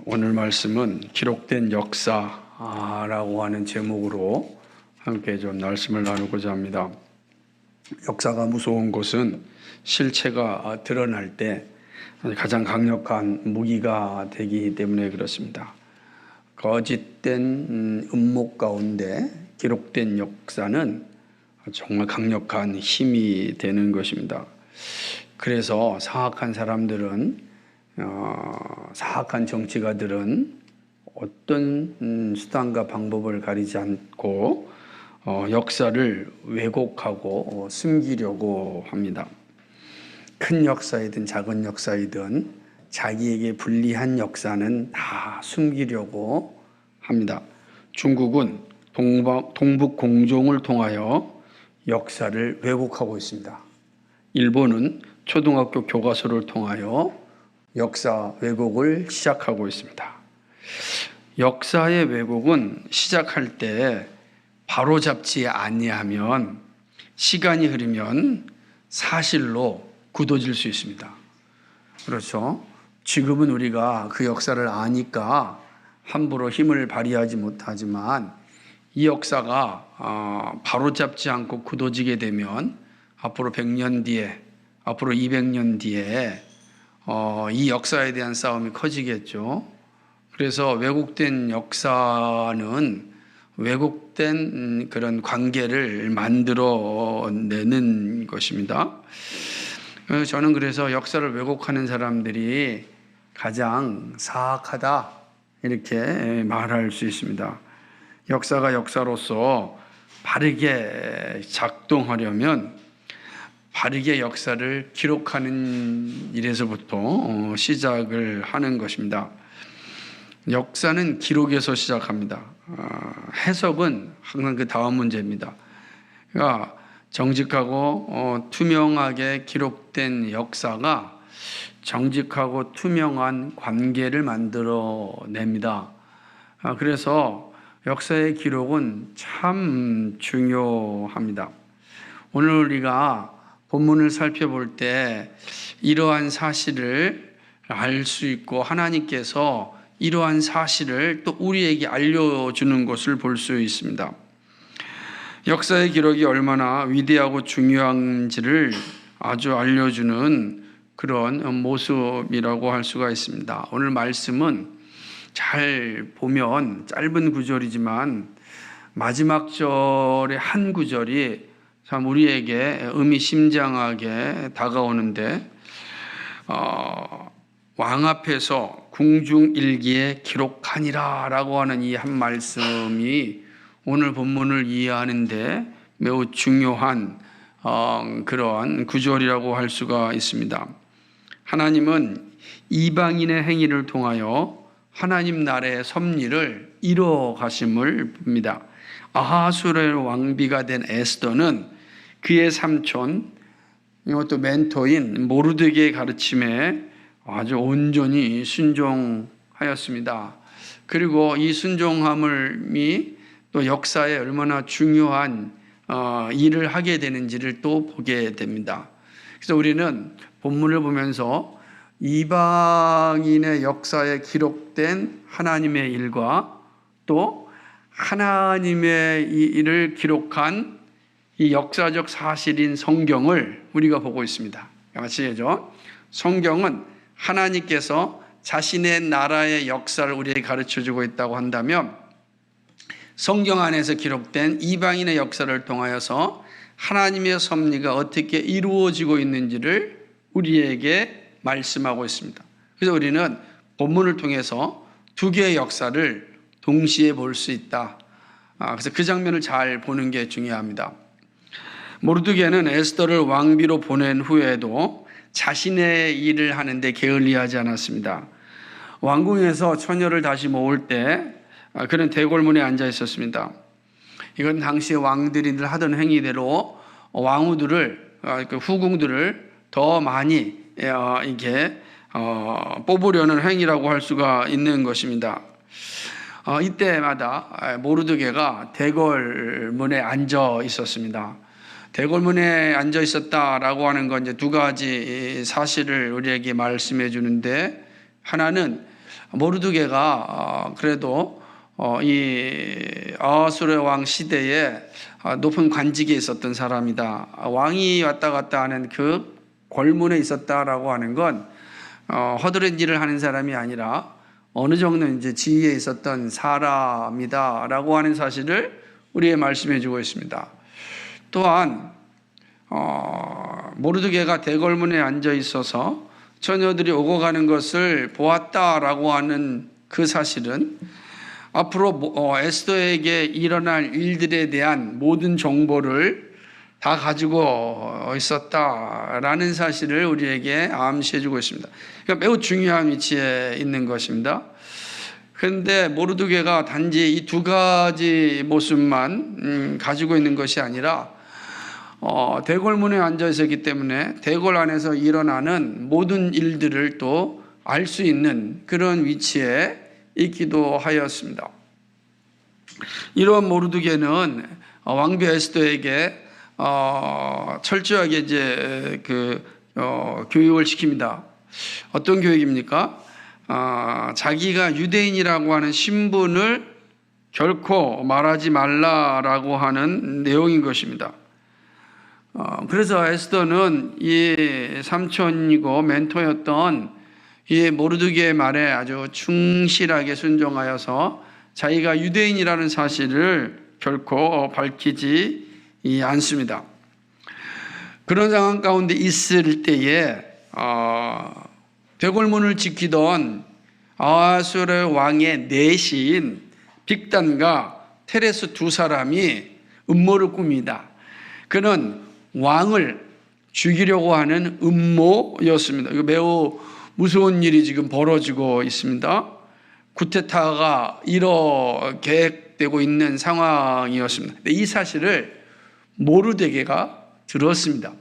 오늘 말씀은 기록된 역사라고 하는 제목으로 함께 좀 말씀을 나누고자 합니다. 역사가 무서운 것은 실체가 드러날 때 가장 강력한 무기가 되기 때문에 그렇습니다. 거짓된 음모 가운데 기록된 역사는 정말 강력한 힘이 되는 것입니다. 그래서 사악한 사람들은 사악한 정치가들은 어떤 수단과 방법을 가리지 않고 역사를 왜곡하고 숨기려고 합니다. 큰 역사이든 작은 역사이든 자기에게 불리한 역사는 다 숨기려고 합니다. 중국은 동북 공종을 통하여 역사를 왜곡하고 있습니다. 일본은 초등학교 교과서를 통하여 역사 왜곡을 시작하고 있습니다. 역사의 왜곡은 시작할 때 바로잡지 아니하면 시간이 흐르면 사실로 굳어질 수 있습니다. 그렇죠? 지금은 우리가 그 역사를 아니까 함부로 힘을 발휘하지 못하지만 이 역사가 바로잡지 않고 굳어지게 되면 앞으로 100년 뒤에, 앞으로 200년 뒤에 이 역사에 대한 싸움이 커지겠죠. 그래서 왜곡된 역사는 왜곡된 그런 관계를 만들어내는 것입니다. 저는 그래서 역사를 왜곡하는 사람들이 가장 사악하다 이렇게 말할 수 있습니다. 역사가 역사로서 바르게 작동하려면 바르게 역사를 기록하는 일에서부터 시작을 하는 것입니다. 역사는 기록에서 시작합니다. 해석은 항상 그 다음 문제입니다. 그러니까 정직하고 투명하게 기록된 역사가 정직하고 투명한 관계를 만들어냅니다. 그래서 역사의 기록은 참 중요합니다. 오늘 우리가 본문을 살펴볼 때 이러한 사실을 알 수 있고 하나님께서 이러한 사실을 또 우리에게 알려주는 것을 볼 수 있습니다. 역사의 기록이 얼마나 위대하고 중요한지를 아주 알려주는 그런 모습이라고 할 수가 있습니다. 오늘 말씀은 잘 보면 짧은 구절이지만 마지막 절의 한 구절이 참 우리에게 의미심장하게 다가오는데 왕 앞에서 궁중일기에 기록하니라 라고 하는 이 한 말씀이 오늘 본문을 이해하는데 매우 중요한 그러한 구절이라고 할 수가 있습니다. 하나님은 이방인의 행위를 통하여 하나님 나라의 섭리를 이루어 가심을 봅니다. 아하수르의 왕비가 된 에스더는 그의 삼촌, 이것도 멘토인 모르드게의 가르침에 아주 온전히 순종하였습니다. 그리고 이 순종함이 또 역사에 얼마나 중요한 일을 하게 되는지를 또 보게 됩니다. 그래서 우리는 본문을 보면서 이방인의 역사에 기록된 하나님의 일과 또 하나님의 이 일을 기록한 이 역사적 사실인 성경을 우리가 보고 있습니다. 마치겠죠? 성경은 하나님께서 자신의 나라의 역사를 우리에게 가르쳐주고 있다고 한다면 성경 안에서 기록된 이방인의 역사를 통하여서 하나님의 섭리가 어떻게 이루어지고 있는지를 우리에게 말씀하고 있습니다. 그래서 우리는 본문을 통해서 두 개의 역사를 동시에 볼 수 있다. 그래서 그 장면을 잘 보는 게 중요합니다. 모르드게는 에스더를 왕비로 보낸 후에도 자신의 일을 하는데 게을리하지 않았습니다. 왕궁에서 처녀를 다시 모을 때 그는 대궐문에 앉아 있었습니다. 이건 당시 왕들이 하던 행위대로 왕후들을 후궁들을 더 많이 이렇게 뽑으려는 행위라고 할 수가 있는 것입니다. 이때마다 모르드게가 대궐문에 앉아 있었습니다. 대궐문에 앉아 있었다라고 하는 건 이제 두 가지 사실을 우리에게 말씀해 주는데, 하나는 모르드게가 그래도 이 아하수르 왕 시대에 높은 관직에 있었던 사람이다. 왕이 왔다 갔다 하는 그 골문에 있었다라고 하는 건 허드렛 일을 하는 사람이 아니라 어느 정도 이제 지위에 있었던 사람이다라고 하는 사실을 우리에게 말씀해 주고 있습니다. 또한 모르드게가 대궐문에 앉아 있어서 처녀들이 오고 가는 것을 보았다라고 하는 그 사실은 앞으로 에스더에게 일어날 일들에 대한 모든 정보를 다 가지고 있었다라는 사실을 우리에게 암시해 주고 있습니다. 그러니까 매우 중요한 위치에 있는 것입니다. 그런데 모르드게가 단지 이 두 가지 모습만 가지고 있는 것이 아니라 대궐문에 앉아 있었기 때문에 대궐 안에서 일어나는 모든 일들을 또 알 수 있는 그런 위치에 있기도 하였습니다. 이러한 모르드게는 왕비 에스더에게 철저하게 이제 교육을 시킵니다. 어떤 교육입니까? 자기가 유대인이라고 하는 신분을 결코 말하지 말라라고 하는 내용인 것입니다. 그래서 에스더는 이 삼촌이고 멘토였던 이 모르드게의 말에 아주 충실하게 순종하여서 자기가 유대인이라는 사실을 결코 밝히지 않습니다. 그런 상황 가운데 있을 때에 대궐문을 지키던 아하수르 왕의 내시인 빅단과 테레스 두 사람이 음모를 꿉니다. 그는 왕을 죽이려고 하는 음모였습니다. 이거 매우 무서운 일이 지금 벌어지고 있습니다. 쿠데타가 계획되고 있는 상황이었습니다. 이 사실을 모르드게가 들었습니다.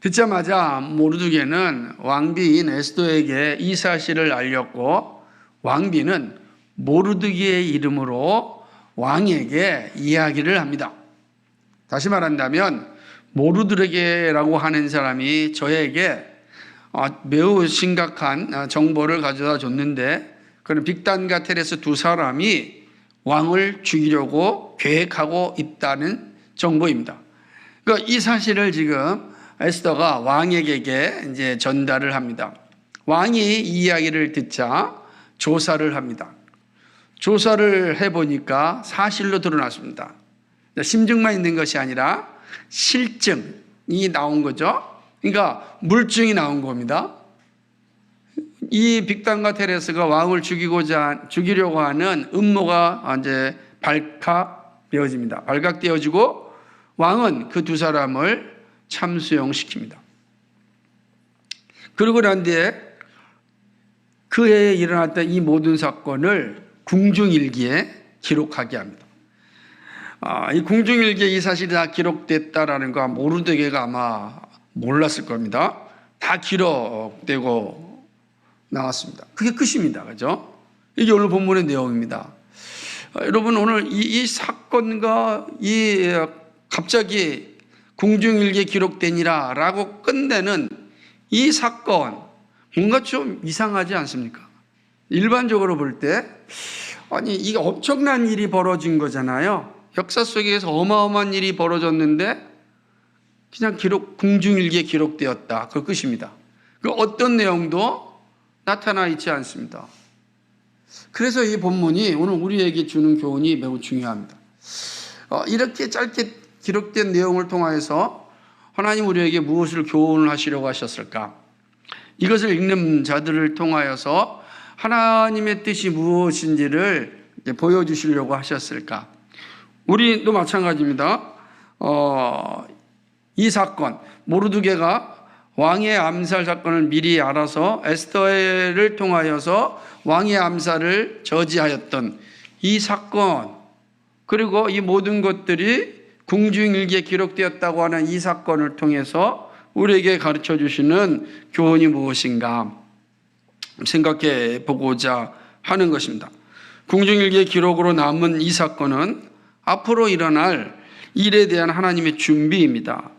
듣자마자 모르드게는 왕비인 에스더에게 이 사실을 알렸고 왕비는 모르드게의 이름으로 왕에게 이야기를 합니다. 다시 말한다면 모르드게라고 하는 사람이 저에게 매우 심각한 정보를 가져다 줬는데 그런 빅단과 테레스 두 사람이 왕을 죽이려고 계획하고 있다는 정보입니다. 그러니까 이 사실을 지금 에스더가 왕에게 이제 전달을 합니다. 왕이 이 이야기를 듣자 조사를 합니다. 조사를 해보니까 사실로 드러났습니다. 심증만 있는 것이 아니라 실증이 나온 거죠. 그러니까 물증이 나온 겁니다. 이 빅단과 테레스가 왕을 죽이려고 하는 음모가 이제 발각되어집니다. 발각되어지고 왕은 그 두 사람을 참수용시킵니다. 그러고 난 뒤에 그 해에 일어났던 이 모든 사건을 궁중일기에 기록하게 합니다. 이 궁중일기에 이 사실이 다 기록됐다라는 거 모르드게가 아마 몰랐을 겁니다. 다 기록되고 나왔습니다. 그게 끝입니다. 그죠? 이게 오늘 본문의 내용입니다. 여러분 오늘 이 사건과 갑자기 궁중일기에 기록되니라 라고 끝내는 이 사건 뭔가 좀 이상하지 않습니까? 일반적으로 볼 때 아니 이게 엄청난 일이 벌어진 거잖아요. 역사 속에서 어마어마한 일이 벌어졌는데 그냥 궁중일기에 기록되었다. 그 끝입니다. 그 어떤 내용도 나타나 있지 않습니다. 그래서 이 본문이 오늘 우리에게 주는 교훈이 매우 중요합니다. 이렇게 짧게 기록된 내용을 통하여서 하나님 우리에게 무엇을 교훈을 하시려고 하셨을까? 이것을 읽는 자들을 통하여서 하나님의 뜻이 무엇인지를 보여주시려고 하셨을까? 우리도 마찬가지입니다. 이 사건, 모르드게가 왕의 암살 사건을 미리 알아서 에스더를 통하여서 왕의 암살을 저지하였던 이 사건, 그리고 이 모든 것들이 궁중일기에 기록되었다고 하는 이 사건을 통해서 우리에게 가르쳐 주시는 교훈이 무엇인가 생각해 보고자 하는 것입니다. 궁중일기의 기록으로 남은 이 사건은 앞으로 일어날 일에 대한 하나님의 준비입니다.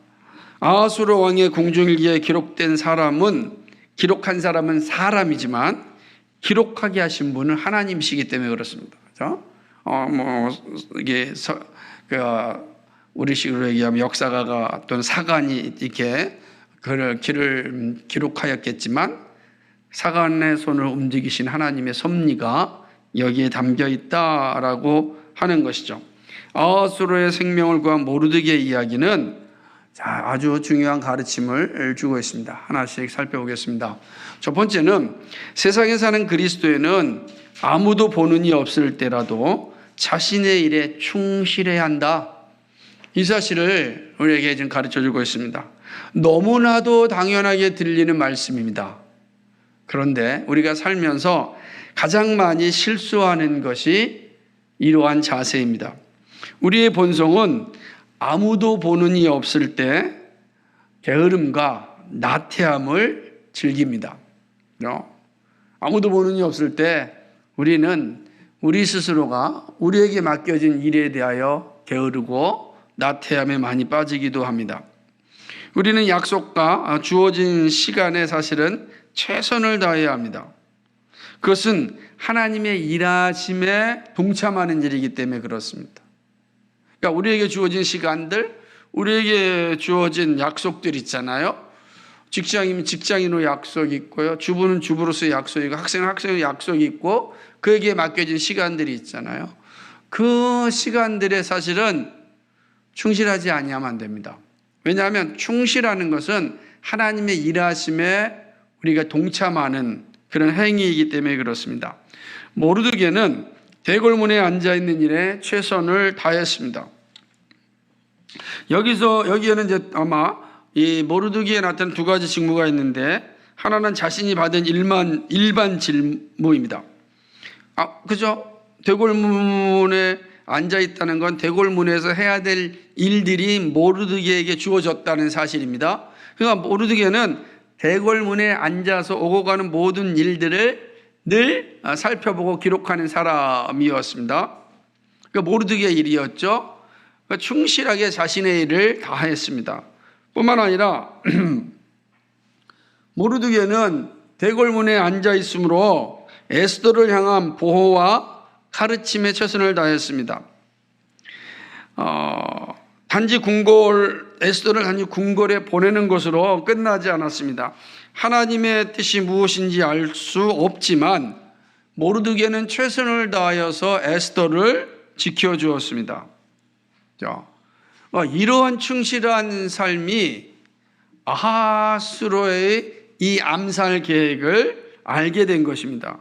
아하수르 왕의 궁중일기에 기록한 사람은 사람이지만 기록하게 하신 분은 하나님이시기 때문에 그렇습니다. 그렇죠? 이게 우리식으로 얘기하면 역사가가 또는 사관이 이렇게 그를 길을 기록하였겠지만 사관의 손을 움직이신 하나님의 섭리가 여기에 담겨 있다라고 하는 것이죠. 아하수로의 생명을 구한 모르드게의 이야기는 아주 중요한 가르침을 주고 있습니다. 하나씩 살펴보겠습니다. 첫 번째는 세상에 사는 그리스도인은 아무도 보는 이 없을 때라도 자신의 일에 충실해야 한다. 이 사실을 우리에게 지금 가르쳐주고 있습니다. 너무나도 당연하게 들리는 말씀입니다. 그런데 우리가 살면서 가장 많이 실수하는 것이 이러한 자세입니다. 우리의 본성은 아무도 보는 이 없을 때 게으름과 나태함을 즐깁니다. 아무도 보는 이 없을 때 우리는 우리 스스로가 우리에게 맡겨진 일에 대하여 게으르고 나태함에 많이 빠지기도 합니다. 우리는 약속과 주어진 시간에 사실은 최선을 다해야 합니다. 그것은 하나님의 일하심에 동참하는 일이기 때문에 그렇습니다. 그러니까 우리에게 주어진 시간들, 우리에게 주어진 약속들 있잖아요. 직장이면 직장인으로 약속이 있고요. 주부는 주부로서의 약속이 있고, 학생은 학생의 약속이 있고, 그에게 맡겨진 시간들이 있잖아요. 그 시간들에 사실은 충실하지 아니하면 안 됩니다. 왜냐하면 충실하는 것은 하나님의 일하심에 우리가 동참하는 그런 행위이기 때문에 그렇습니다. 모르드게는 대궐문에 앉아있는 일에 최선을 다했습니다. 여기에는 이제 아마 이 모르드게에 나타난 두 가지 직무가 있는데, 하나는 자신이 받은 일반 직무입니다. 그죠? 대궐문에 앉아있다는 건 대궐문에서 해야 될 일들이 모르드게에게 주어졌다는 사실입니다. 그러니까 모르드게는 대궐문에 앉아서 오고 가는 모든 일들을 늘 살펴보고 기록하는 사람이었습니다. 그러니까 모르드게의 일이었죠. 그러니까 충실하게 자신의 일을 다했습니다. 뿐만 아니라 모르드게는 대궐문에 앉아 있으므로 에스더를 향한 보호와 가르침에 최선을 다했습니다. 에스더를 단지 궁궐에 보내는 것으로 끝나지 않았습니다. 하나님의 뜻이 무엇인지 알 수 없지만 모르드게는 최선을 다하여서 에스더를 지켜주었습니다. 이러한 충실한 삶이 아하수로의 이 암살 계획을 알게 된 것입니다.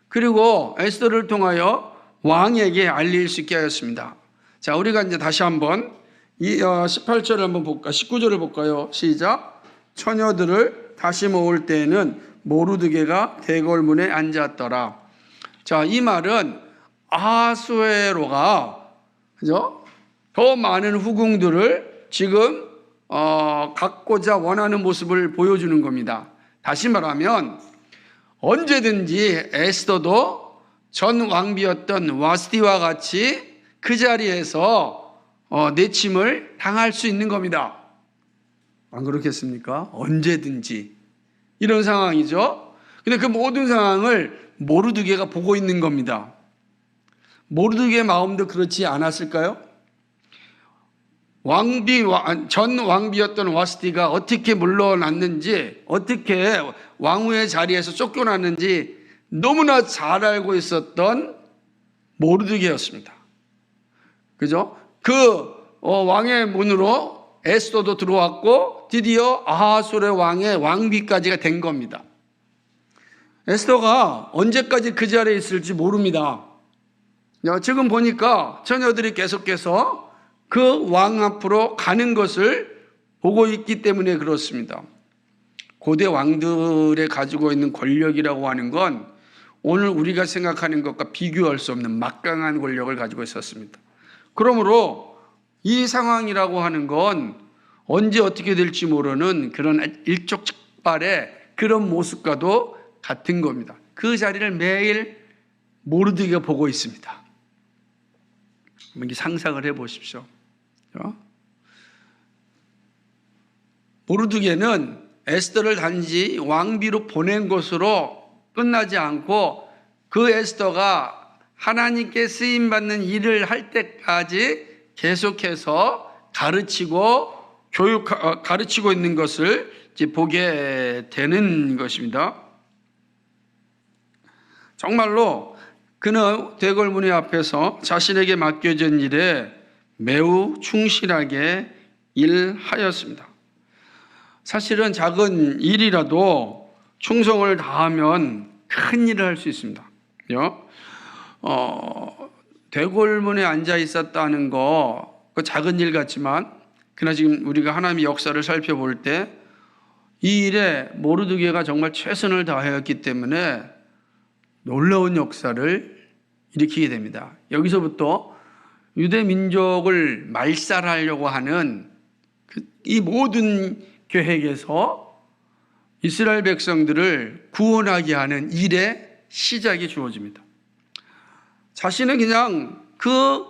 그리고 에스더를 통하여 왕에게 알릴 수 있게 하였습니다. 자, 우리가 이제 다시 한번 이 18절을 한번 볼까? 19절을 볼까요? 시작. 처녀들을 다시 모을 때에는 모르드게가 대궐문에 앉았더라. 자, 이 말은 아하수에로가 그죠? 더 많은 후궁들을 지금 갖고자 원하는 모습을 보여주는 겁니다. 다시 말하면 언제든지 에스더도 전 왕비였던 와스티와 같이 그 자리에서 내침을 당할 수 있는 겁니다. 안 그렇겠습니까? 언제든지 이런 상황이죠. 근데 그 모든 상황을 모르드게가 보고 있는 겁니다. 모르드게의 마음도 그렇지 않았을까요? 전 왕비였던 와스티가 어떻게 물러났는지, 어떻게 왕후의 자리에서 쫓겨났는지 너무나 잘 알고 있었던 모르드게였습니다. 그죠? 그 왕의 문으로 에스더도 들어왔고 드디어 아하수르의 왕의 왕비까지가 된 겁니다. 에스더가 언제까지 그 자리에 있을지 모릅니다. 지금 보니까 처녀들이 계속해서 그 왕 앞으로 가는 것을 보고 있기 때문에 그렇습니다. 고대 왕들의 가지고 있는 권력이라고 하는 건 오늘 우리가 생각하는 것과 비교할 수 없는 막강한 권력을 가지고 있었습니다. 그러므로 이 상황이라고 하는 건 언제 어떻게 될지 모르는 그런 일촉즉발의 그런 모습과도 같은 겁니다. 그 자리를 매일 모르드게가 보고 있습니다. 한번 상상을 해보십시오. 모르드게는 에스더를 단지 왕비로 보낸 것으로 끝나지 않고 그 에스더가 하나님께 쓰임받는 일을 할 때까지 계속해서 가르치고 있는 것을 이제 보게 되는 것입니다. 정말로 그는 대궐문의 앞에서 자신에게 맡겨진 일에 매우 충실하게 일하였습니다. 사실은 작은 일이라도 충성을 다하면 큰 일을 할 수 있습니다. 대궐문에 앉아 있었다는 거, 그 작은 일 같지만, 그러나 지금 우리가 하나님의 역사를 살펴볼 때 이 일에 모르드게가 정말 최선을 다하였기 때문에 놀라운 역사를 일으키게 됩니다. 여기서부터 유대 민족을 말살하려고 하는 이 모든 계획에서 이스라엘 백성들을 구원하게 하는 일의 시작이 주어집니다. 자신은 그냥 그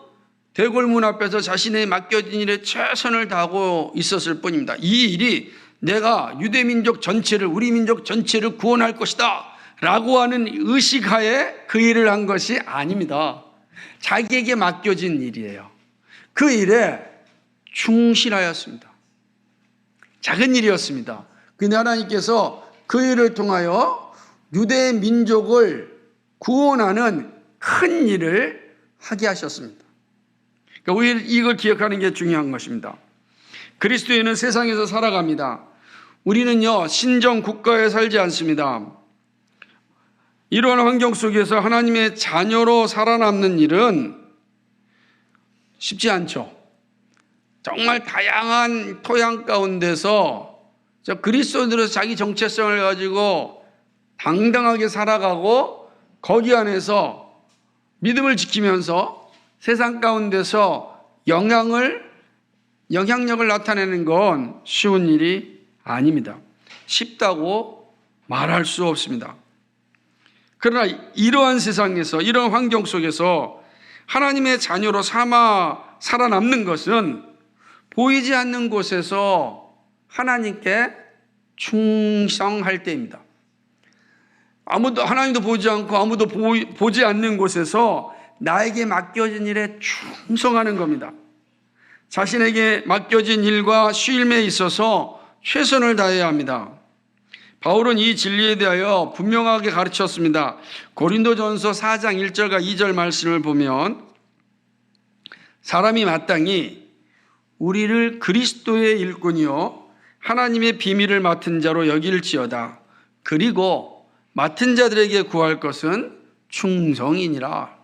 대궐문 앞에서 자신의 맡겨진 일에 최선을 다하고 있었을 뿐입니다. 이 일이 내가 유대 민족 전체를, 우리 민족 전체를 구원할 것이다 라고 하는 의식하에 그 일을 한 것이 아닙니다. 자기에게 맡겨진 일이에요. 그 일에 충실하였습니다. 작은 일이었습니다. 그런데 하나님께서 그 일을 통하여 유대 민족을 구원하는 큰 일을 하게 하셨습니다. 그러니까 이걸 기억하는 게 중요한 것입니다. 그리스도인은 세상에서 살아갑니다. 우리는요, 신정 국가에 살지 않습니다. 이러한 환경 속에서 하나님의 자녀로 살아남는 일은 쉽지 않죠. 정말 다양한 토양 가운데서 그리스도인으로서 자기 정체성을 가지고 당당하게 살아가고 거기 안에서 믿음을 지키면서 세상 가운데서 영향력을 나타내는 건 쉬운 일이 아닙니다. 쉽다고 말할 수 없습니다. 그러나 이러한 세상에서, 이러한 환경 속에서 하나님의 자녀로 삼아 살아남는 것은 보이지 않는 곳에서 하나님께 충성할 때입니다. 하나님도 보지 않고 아무도 보지 않는 곳에서 나에게 맡겨진 일에 충성하는 겁니다. 자신에게 맡겨진 일과 쉼에 있어서 최선을 다해야 합니다. 바울은 이 진리에 대하여 분명하게 가르쳤습니다. 고린도전서 4장 1절과 2절 말씀을 보면 사람이 마땅히 우리를 그리스도의 일꾼이요 하나님의 비밀을 맡은 자로 여길지어다. 그리고 맡은 자들에게 구할 것은 충성이니라.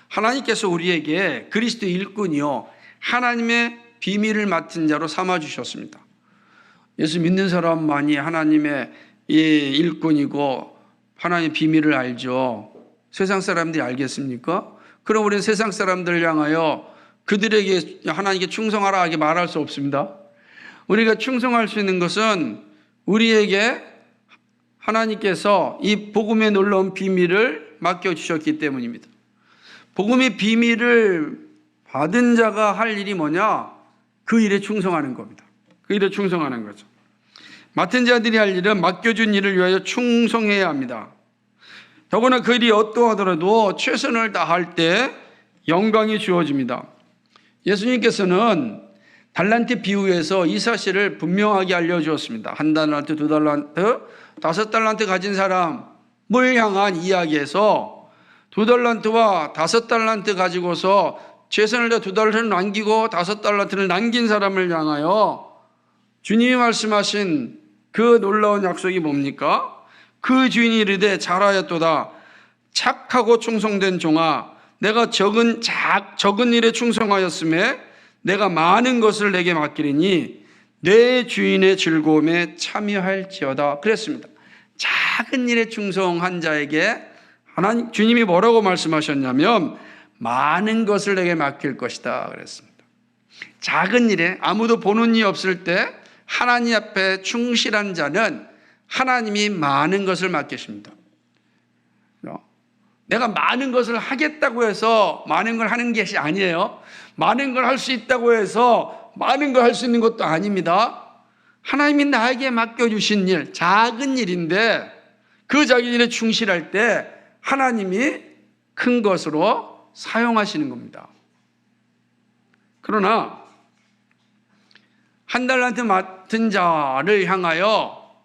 하나님께서 우리에게 그리스도의 일꾼이요 하나님의 비밀을 맡은 자로 삼아주셨습니다. 예수 믿는 사람만이 하나님의 일꾼이고 하나님의 비밀을 알죠. 세상 사람들이 알겠습니까? 그럼 우리는 세상 사람들을 향하여 그들에게 하나님께 충성하라 하게 말할 수 없습니다. 우리가 충성할 수 있는 것은 우리에게 하나님께서 이 복음의 놀라운 비밀을 맡겨주셨기 때문입니다. 복음의 비밀을 받은 자가 할 일이 뭐냐? 그 일에 충성하는 겁니다. 그 일에 충성하는 거죠. 맡은 자들이 할 일은 맡겨준 일을 위하여 충성해야 합니다. 더구나 그 일이 어떠하더라도 최선을 다할 때 영광이 주어집니다. 예수님께서는 달란트 비유에서 이 사실을 분명하게 알려주었습니다. 1달란트, 2달란트, 5달란트 가진 사람을 향한 이야기에서 2달란트와 5달란트 가지고서 최선을 다해 2달란트를 남기고 5달란트를 남긴 사람을 향하여 주님이 말씀하신 그 놀라운 약속이 뭡니까? 그 주인이 이르되 잘하였도다. 착하고 충성된 종아, 내가 적은 일에 충성하였음에 내가 많은 것을 내게 맡기리니 내 주인의 즐거움에 참여할지어다. 그랬습니다. 작은 일에 충성한 자에게 주님이 뭐라고 말씀하셨냐면 많은 것을 내게 맡길 것이다 그랬습니다. 작은 일에 아무도 보는 이 없을 때 하나님 앞에 충실한 자는 하나님이 많은 것을 맡기십니다. 내가 많은 것을 하겠다고 해서 많은 걸 하는 것이 아니에요. 많은 걸 할 수 있다고 해서 많은 걸 할 수 있는 것도 아닙니다. 하나님이 나에게 맡겨주신 일, 작은 일인데 그 자기 일에 충실할 때 하나님이 큰 것으로 사용하시는 겁니다. 그러나 한 달란트 맡은 자를 향하여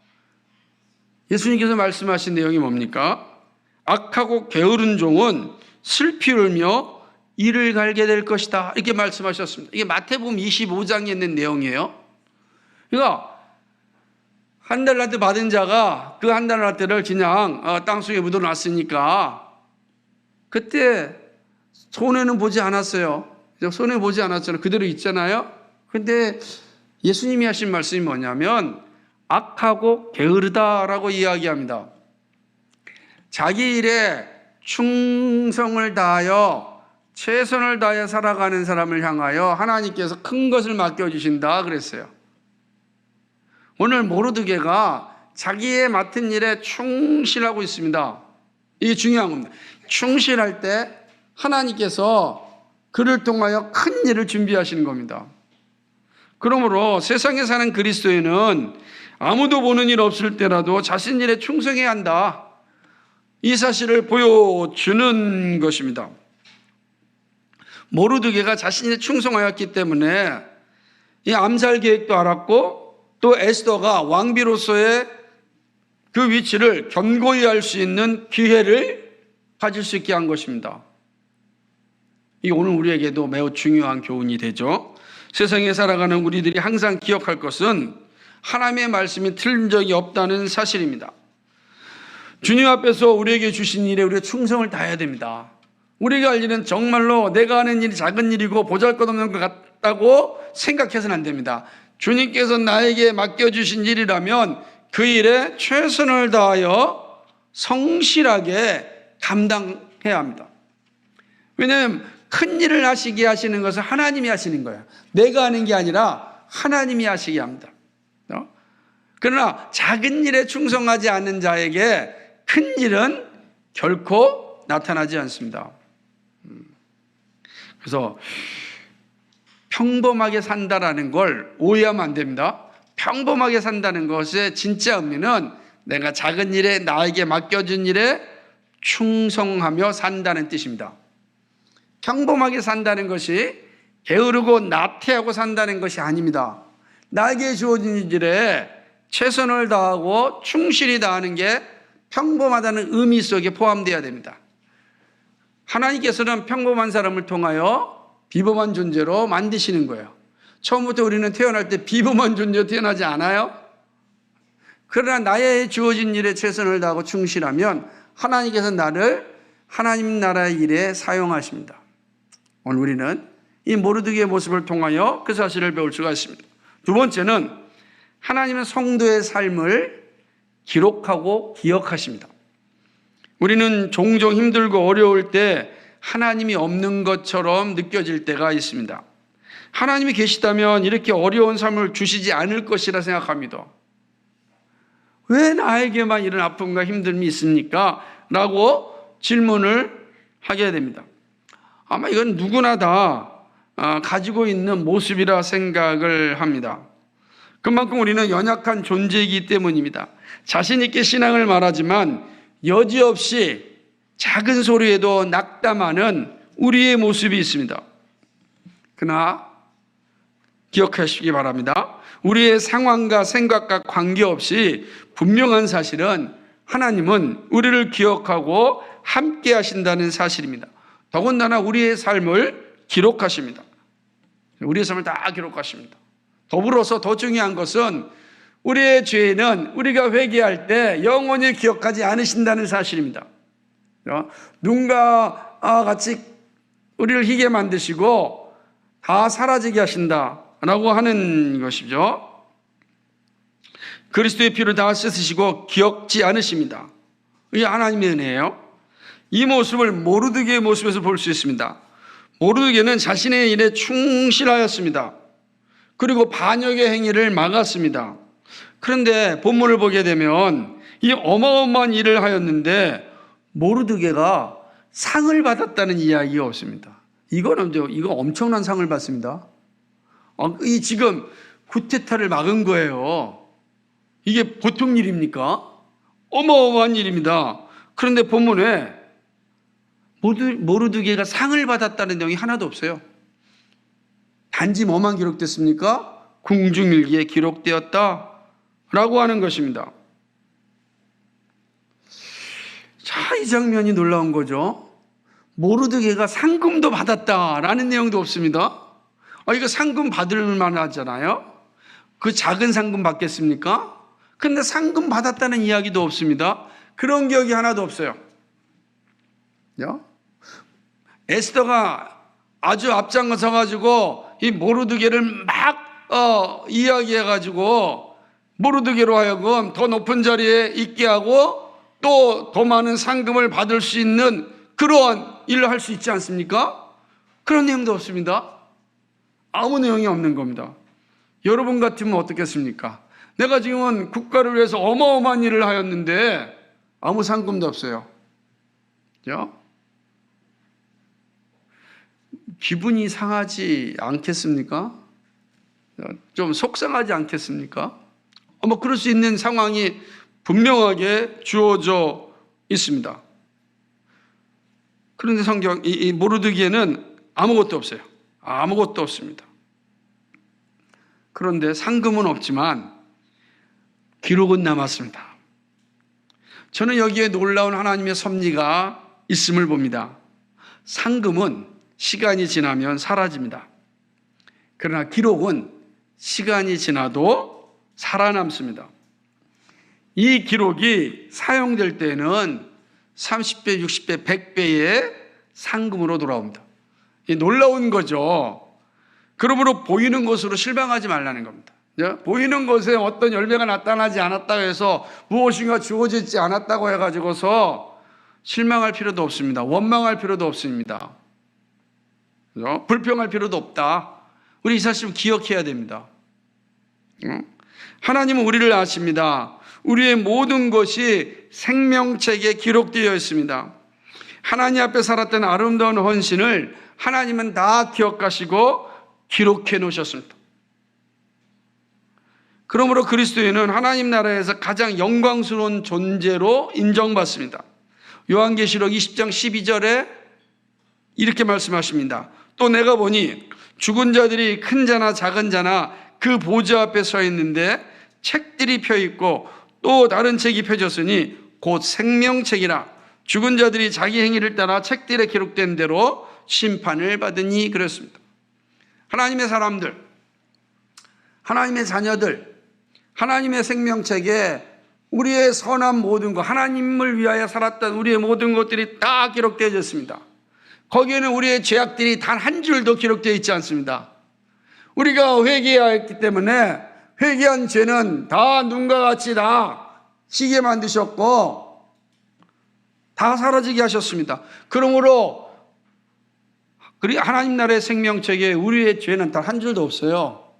예수님께서 말씀하신 내용이 뭡니까? 악하고 게으른 종은 슬피 울며 이를 갈게 될 것이다, 이렇게 말씀하셨습니다. 이게 마태복음 25장에 있는 내용이에요. 그러니까 한 달란트 받은 자가 그 한 달란트를 그냥 땅속에 묻어놨으니까 그때 손해는 보지 않았어요. 손해 보지 않았잖아요. 그대로 있잖아요. 근데 예수님이 하신 말씀이 뭐냐면 악하고 게으르다라고 이야기합니다. 자기 일에 충성을 다하여 최선을 다해 살아가는 사람을 향하여 하나님께서 큰 것을 맡겨주신다 그랬어요. 오늘 모르드게가 자기의 맡은 일에 충실하고 있습니다. 이게 중요한 겁니다. 충실할 때 하나님께서 그를 통하여 큰 일을 준비하시는 겁니다. 그러므로 세상에 사는 그리스도인은 아무도 보는 일 없을 때라도 자신 일에 충성해야 한다, 이 사실을 보여주는 것입니다. 모르드게가 자신 일에 충성하였기 때문에 이 암살 계획도 알았고 또 에스더가 왕비로서의 그 위치를 견고히 할 수 있는 기회를 가질 수 있게 한 것입니다. 이 오늘 우리에게도 매우 중요한 교훈이 되죠. 세상에 살아가는 우리들이 항상 기억할 것은 하나님의 말씀이 틀린 적이 없다는 사실입니다. 주님 앞에서 우리에게 주신 일에 우리가 충성을 다해야 됩니다. 우리가 할 일은 정말로 내가 하는 일이 작은 일이고 보잘것없는 것 같다고 생각해서는 안 됩니다. 주님께서 나에게 맡겨주신 일이라면 그 일에 최선을 다하여 성실하게 감당해야 합니다. 왜냐하면 큰 일을 하시게 하시는 것은 하나님이 하시는 거예요. 내가 하는 게 아니라 하나님이 하시게 합니다. 그러나 작은 일에 충성하지 않는 자에게 큰 일은 결코 나타나지 않습니다. 그래서 평범하게 산다라는 걸 오해하면 안 됩니다. 평범하게 산다는 것의 진짜 의미는 내가 작은 일에, 나에게 맡겨진 일에 충성하며 산다는 뜻입니다. 평범하게 산다는 것이 게으르고 나태하고 산다는 것이 아닙니다. 나에게 주어진 일에 최선을 다하고 충실히 다하는 게 평범하다는 의미 속에 포함되어야 됩니다. 하나님께서는 평범한 사람을 통하여 비범한 존재로 만드시는 거예요. 처음부터 우리는 태어날 때 비범한 존재로 태어나지 않아요? 그러나 나의 주어진 일에 최선을 다하고 충실하면 하나님께서 나를 하나님 나라의 일에 사용하십니다. 오늘 우리는 이 모르드게의 모습을 통하여 그 사실을 배울 수가 있습니다. 두 번째는 하나님은 성도의 삶을 기록하고 기억하십니다. 우리는 종종 힘들고 어려울 때 하나님이 없는 것처럼 느껴질 때가 있습니다. 하나님이 계시다면 이렇게 어려운 삶을 주시지 않을 것이라 생각합니다. 왜 나에게만 이런 아픔과 힘듦이 있습니까? 라고 질문을 하게 됩니다. 아마 이건 누구나 다 가지고 있는 모습이라 생각을 합니다. 그만큼 우리는 연약한 존재이기 때문입니다. 자신 있게 신앙을 말하지만 여지없이 작은 소리에도 낙담하는 우리의 모습이 있습니다. 그러나 기억하시기 바랍니다. 우리의 상황과 생각과 관계없이 분명한 사실은 하나님은 우리를 기억하고 함께 하신다는 사실입니다. 더군다나 우리의 삶을 기록하십니다. 우리의 삶을 다 기록하십니다. 더불어서 더 중요한 것은 우리의 죄는 우리가 회개할 때 영원히 기억하지 않으신다는 사실입니다. 눈과 같이 우리를 희게 만드시고 다 사라지게 하신다라고 하는 것이죠. 그리스도의 피를 다 씻으시고 기억지 않으십니다. 이게 하나님의 은혜예요. 이 모습을 모르드게의 모습에서 볼 수 있습니다. 모르드게는 자신의 일에 충실하였습니다. 그리고 반역의 행위를 막았습니다. 그런데 본문을 보게 되면 이 어마어마한 일을 하였는데 모르드게가 상을 받았다는 이야기가 없습니다. 이거 엄청난 상을 받습니다. 이 지금 쿠데타를 막은 거예요. 이게 보통 일입니까? 어마어마한 일입니다. 그런데 본문에 모르드게가 상을 받았다는 내용이 하나도 없어요. 단지 뭐만 기록됐습니까? 궁중일기에 기록되었다라고 하는 것입니다. 자, 이 장면이 놀라운 거죠. 모르드게가 상금도 받았다라는 내용도 없습니다. 이거 상금 받을 만하잖아요. 그 작은 상금 받겠습니까? 그런데 상금 받았다는 이야기도 없습니다. 그런 기억이 하나도 없어요. 에스더가 아주 앞장서 가지고 이 모르드게를 막 이야기해 가지고 모르드게로 하여금 더 높은 자리에 있게 하고 또 더 많은 상금을 받을 수 있는 그러한 일을 할 수 있지 않습니까? 그런 내용도 없습니다. 아무 내용이 없는 겁니다. 여러분 같으면 어떻겠습니까? 내가 지금은 국가를 위해서 어마어마한 일을 하였는데 아무 상금도 없어요. 기분이 상하지 않겠습니까? 좀 속상하지 않겠습니까? 그럴 수 있는 상황이 분명하게 주어져 있습니다. 그런데 성경, 이 모르드게는 아무것도 없어요. 아무것도 없습니다. 그런데 상금은 없지만 기록은 남았습니다. 저는 여기에 놀라운 하나님의 섭리가 있음을 봅니다. 상금은 시간이 지나면 사라집니다. 그러나 기록은 시간이 지나도 살아남습니다. 이 기록이 사용될 때는 30배, 60배, 100배의 상금으로 돌아옵니다. 이 놀라운 거죠. 그러므로 보이는 것으로 실망하지 말라는 겁니다. 보이는 것에 어떤 열매가 나타나지 않았다고 해서 무엇인가 주어지지 않았다고 해가지고서 실망할 필요도 없습니다. 원망할 필요도 없습니다. 불평할 필요도 없다. 우리 이 사실을 기억해야 됩니다. 하나님은 우리를 아십니다. 우리의 모든 것이 생명책에 기록되어 있습니다. 하나님 앞에 살았던 아름다운 헌신을 하나님은 다 기억하시고 기록해 놓으셨습니다. 그러므로 그리스도인은 하나님 나라에서 가장 영광스러운 존재로 인정받습니다. 요한계시록 20장 12절에 이렇게 말씀하십니다. 또 내가 보니 죽은 자들이 큰 자나 작은 자나 그 보좌 앞에 서 있는데 책들이 펴 있고 또 다른 책이 펴졌으니 곧 생명책이라. 죽은 자들이 자기 행위를 따라 책들에 기록된 대로 심판을 받으니 그랬습니다. 하나님의 사람들, 하나님의 자녀들, 하나님의 생명책에 우리의 선한 모든 것, 하나님을 위하여 살았던 우리의 모든 것들이 다 기록되어 있습니다. 거기에는 우리의 죄악들이 단 한 줄도 기록되어 있지 않습니다. 우리가 회개하였기 때문에 회개한 죄는 다 눈과 같이 다 시게 만드셨고 다 사라지게 하셨습니다. 그러므로 하나님 나라의 생명책에 우리의 죄는 단 한 줄도 없어요.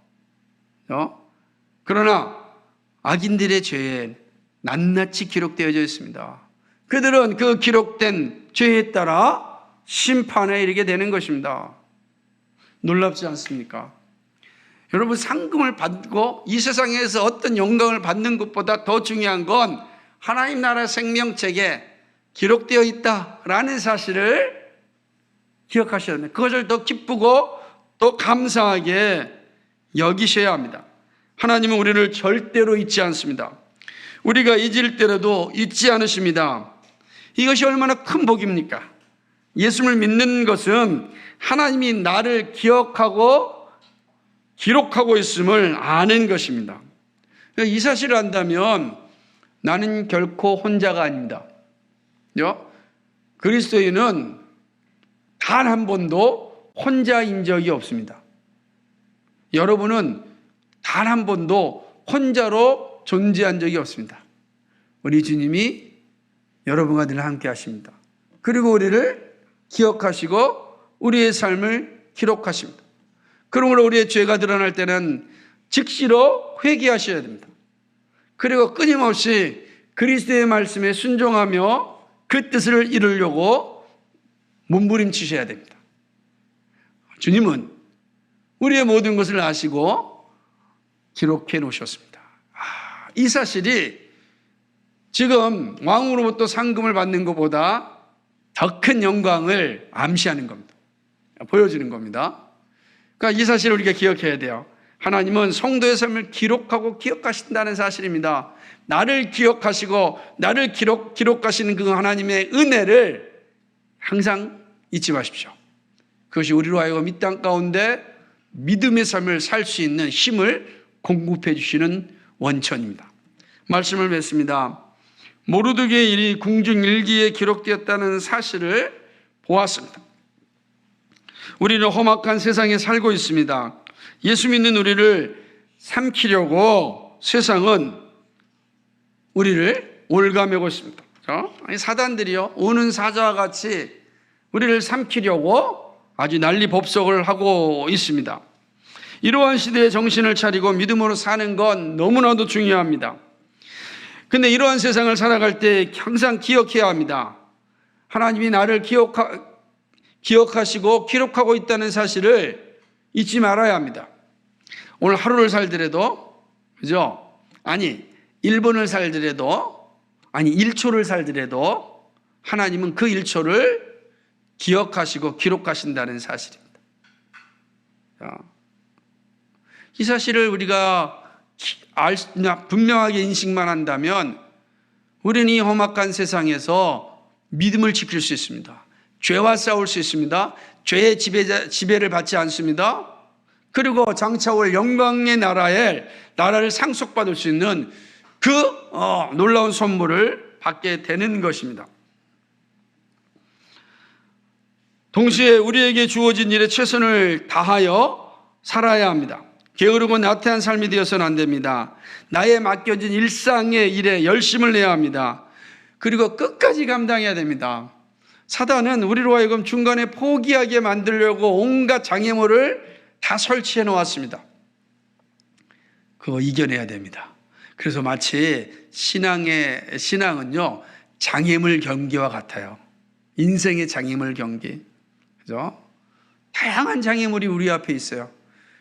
그러나 악인들의 죄에 낱낱이 기록되어져 있습니다. 그들은 그 기록된 죄에 따라 심판에 이르게 되는 것입니다. 놀랍지 않습니까? 여러분, 상금을 받고 이 세상에서 어떤 영광을 받는 것보다 더 중요한 건 하나님 나라 생명책에 기록되어 있다라는 사실을 기억하셔야 합니다. 그것을 더 기쁘고 또 감사하게 여기셔야 합니다. 하나님은 우리를 절대로 잊지 않습니다. 우리가 잊을 때라도 잊지 않으십니다. 이것이 얼마나 큰 복입니까? 예수를 믿는 것은 하나님이 나를 기록하고 있음을 아는 것입니다. 이 사실을 안다면 나는 결코 혼자가 아닙니다. 그리스도인은 단 한 번도 혼자인 적이 없습니다. 여러분은 단 한 번도 혼자로 존재한 적이 없습니다. 우리 주님이 여러분과 늘 함께 하십니다. 그리고 우리를 기억하시고 우리의 삶을 기록하십니다. 그러므로 우리의 죄가 드러날 때는 즉시로 회개하셔야 됩니다. 그리고 끊임없이 그리스도의 말씀에 순종하며 그 뜻을 이루려고 몸부림치셔야 됩니다. 주님은 우리의 모든 것을 아시고 기록해 놓으셨습니다. 이 사실이 지금 왕으로부터 상금을 받는 것보다 더 큰 영광을 암시하는 겁니다. 보여주는 겁니다. 그러니까 이 사실을 우리가 기억해야 돼요. 하나님은 성도의 삶을 기록하고 기억하신다는 사실입니다. 나를 기억하시고 나를 기록하시는 그 하나님의 은혜를 항상 잊지 마십시오. 그것이 우리로 하여금 이 땅 가운데 믿음의 삶을 살 수 있는 힘을 공급해 주시는 원천입니다. 말씀을 맺습니다. 모르드게의 일이 궁중일기에 기록되었다는 사실을 보았습니다. 우리는 험악한 세상에 살고 있습니다. 예수 믿는 우리를 삼키려고 세상은 우리를 올가매고 있습니다. 사단들이요, 우는 사자와 같이 우리를 삼키려고 아주 난리법석을 하고 있습니다. 이러한 시대에 정신을 차리고 믿음으로 사는 건 너무나도 중요합니다. 근데 이러한 세상을 살아갈 때 항상 기억해야 합니다. 하나님이 나를 기억하시고 기록하고 있다는 사실을 잊지 말아야 합니다. 오늘 하루를 살더라도, 그죠? 아니, 1분을 살더라도, 아니, 1초를 살더라도 하나님은 그 1초를 기억하시고 기록하신다는 사실입니다. 이 사실을 우리가 분명하게 인식만 한다면 우리는 이 험악한 세상에서 믿음을 지킬 수 있습니다. 죄와 싸울 수 있습니다. 죄의 지배를 받지 않습니다. 그리고 장차 올 영광의 나라를 상속받을 수 있는 그 놀라운 선물을 받게 되는 것입니다. 동시에 우리에게 주어진 일에 최선을 다하여 살아야 합니다. 게으르고 나태한 삶이 되어서는 안 됩니다. 나에 맡겨진 일상의 일에 열심을 내야 합니다. 그리고 끝까지 감당해야 됩니다. 사단은 우리로 하여금 중간에 포기하게 만들려고 온갖 장애물을 다 설치해 놓았습니다. 그거 이겨내야 됩니다. 그래서 마치 신앙은요, 장애물 경기와 같아요. 인생의 장애물 경기. 그죠? 다양한 장애물이 우리 앞에 있어요.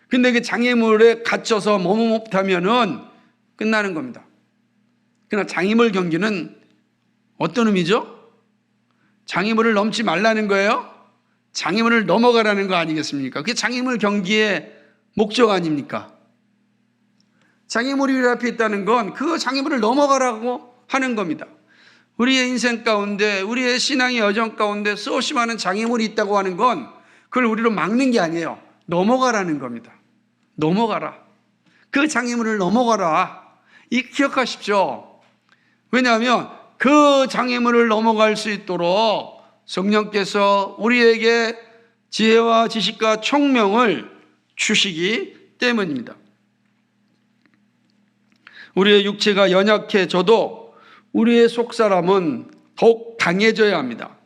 근데 그 장애물에 갇혀서 머뭇 못하면은 끝나는 겁니다. 그러나 장애물 경기는 어떤 의미죠? 장애물을 넘지 말라는 거예요? 장애물을 넘어가라는 거 아니겠습니까? 그게 장애물 경기의 목적 아닙니까? 장애물이 우리 앞에 있다는 건 그 장애물을 넘어가라고 하는 겁니다. 우리의 인생 가운데, 우리의 신앙의 여정 가운데 수없이 많은 장애물이 있다고 하는 건 그걸 우리로 막는 게 아니에요. 넘어가라는 겁니다. 넘어가라. 그 장애물을 넘어가라. 이 기억하십시오. 왜냐하면 그 장애물을 넘어갈 수 있도록 성령께서 우리에게 지혜와 지식과 총명을 주시기 때문입니다. 우리의 육체가 연약해져도 우리의 속사람은 더욱 강해져야 합니다.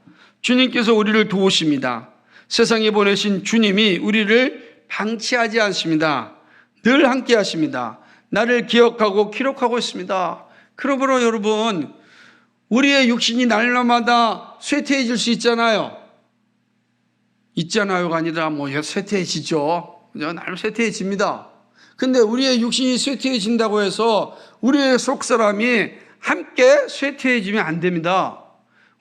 주님께서 우리를 도우십니다. 세상에 보내신 주님이 우리를 방치하지 않습니다. 늘 함께 하십니다. 나를 기억하고 기록하고 있습니다. 그러므로 여러분, 우리의 육신이 날마다 쇠퇴해질 수 있잖아요. 있잖아요가 아니라 쇠퇴해지죠. 날마다 쇠퇴해집니다. 근데 우리의 육신이 쇠퇴해진다고 해서 우리의 속사람이 함께 쇠퇴해지면 안 됩니다.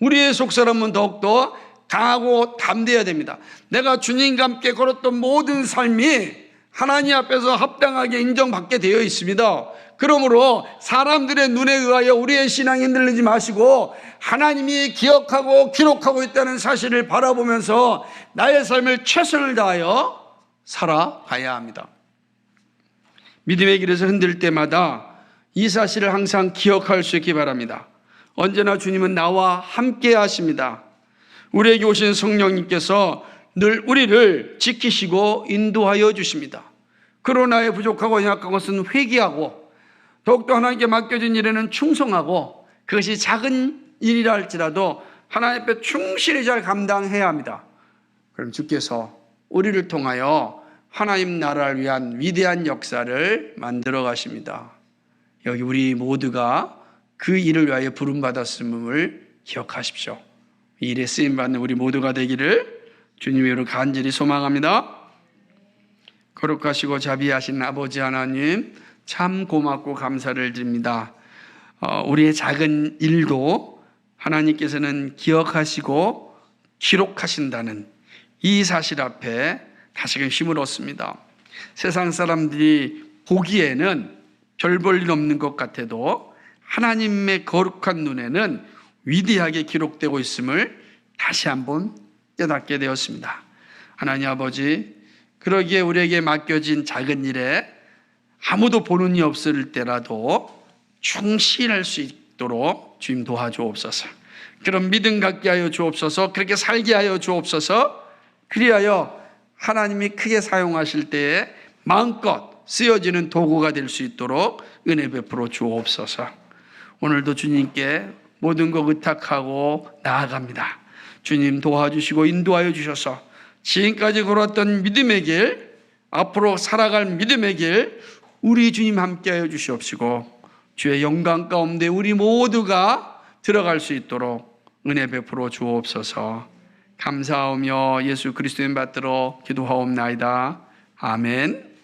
우리의 속사람은 더욱더 강하고 담대해야 됩니다. 내가 주님과 함께 걸었던 모든 삶이 하나님 앞에서 합당하게 인정받게 되어 있습니다. 그러므로 사람들의 눈에 의하여 우리의 신앙이 흔들리지 마시고 하나님이 기억하고 기록하고 있다는 사실을 바라보면서 나의 삶을 최선을 다하여 살아가야 합니다. 믿음의 길에서 흔들 때마다 이 사실을 항상 기억할 수 있기 바랍니다. 언제나 주님은 나와 함께 하십니다. 우리에게 오신 성령님께서 늘 우리를 지키시고 인도하여 주십니다. 그러나 나의 부족하고 연약한 것은 회개하고 더욱더 하나님께 맡겨진 일에는 충성하고 그것이 작은 일이라 할지라도 하나님 앞에 충실히 잘 감당해야 합니다. 그럼 주께서 우리를 통하여 하나님 나라를 위한 위대한 역사를 만들어 가십니다. 여기 우리 모두가 그 일을 위하여 부름받았음을 기억하십시오. 이 일에 쓰임받는 우리 모두가 되기를 주님의 이름으로 간절히 소망합니다. 거룩하시고 자비하신 아버지 하나님, 참 고맙고 감사를 드립니다. 우리의 작은 일도 하나님께서는 기억하시고 기록하신다는 이 사실 앞에 다시금 힘을 얻습니다. 세상 사람들이 보기에는 별 볼 일 없는 것 같아도 하나님의 거룩한 눈에는 위대하게 기록되고 있음을 다시 한번 깨닫게 되었습니다. 하나님 아버지, 그러기에 우리에게 맡겨진 작은 일에 아무도 보는 이 없을 때라도 충실할 수 있도록 주님 도와주옵소서. 그런 믿음 갖게 하여 주옵소서. 그렇게 살게 하여 주옵소서. 그리하여 하나님이 크게 사용하실 때에 마음껏 쓰여지는 도구가 될 수 있도록 은혜 베풀어 주옵소서. 오늘도 주님께 모든 것 의탁하고 나아갑니다. 주님 도와주시고 인도하여 주셔서 지금까지 걸었던 믿음의 길, 앞으로 살아갈 믿음의 길 우리 주님 함께하여 주시옵시고 주의 영광 가운데 우리 모두가 들어갈 수 있도록 은혜 베풀어 주옵소서. 감사하며 예수 그리스도의 받들어 기도하옵나이다. 아멘.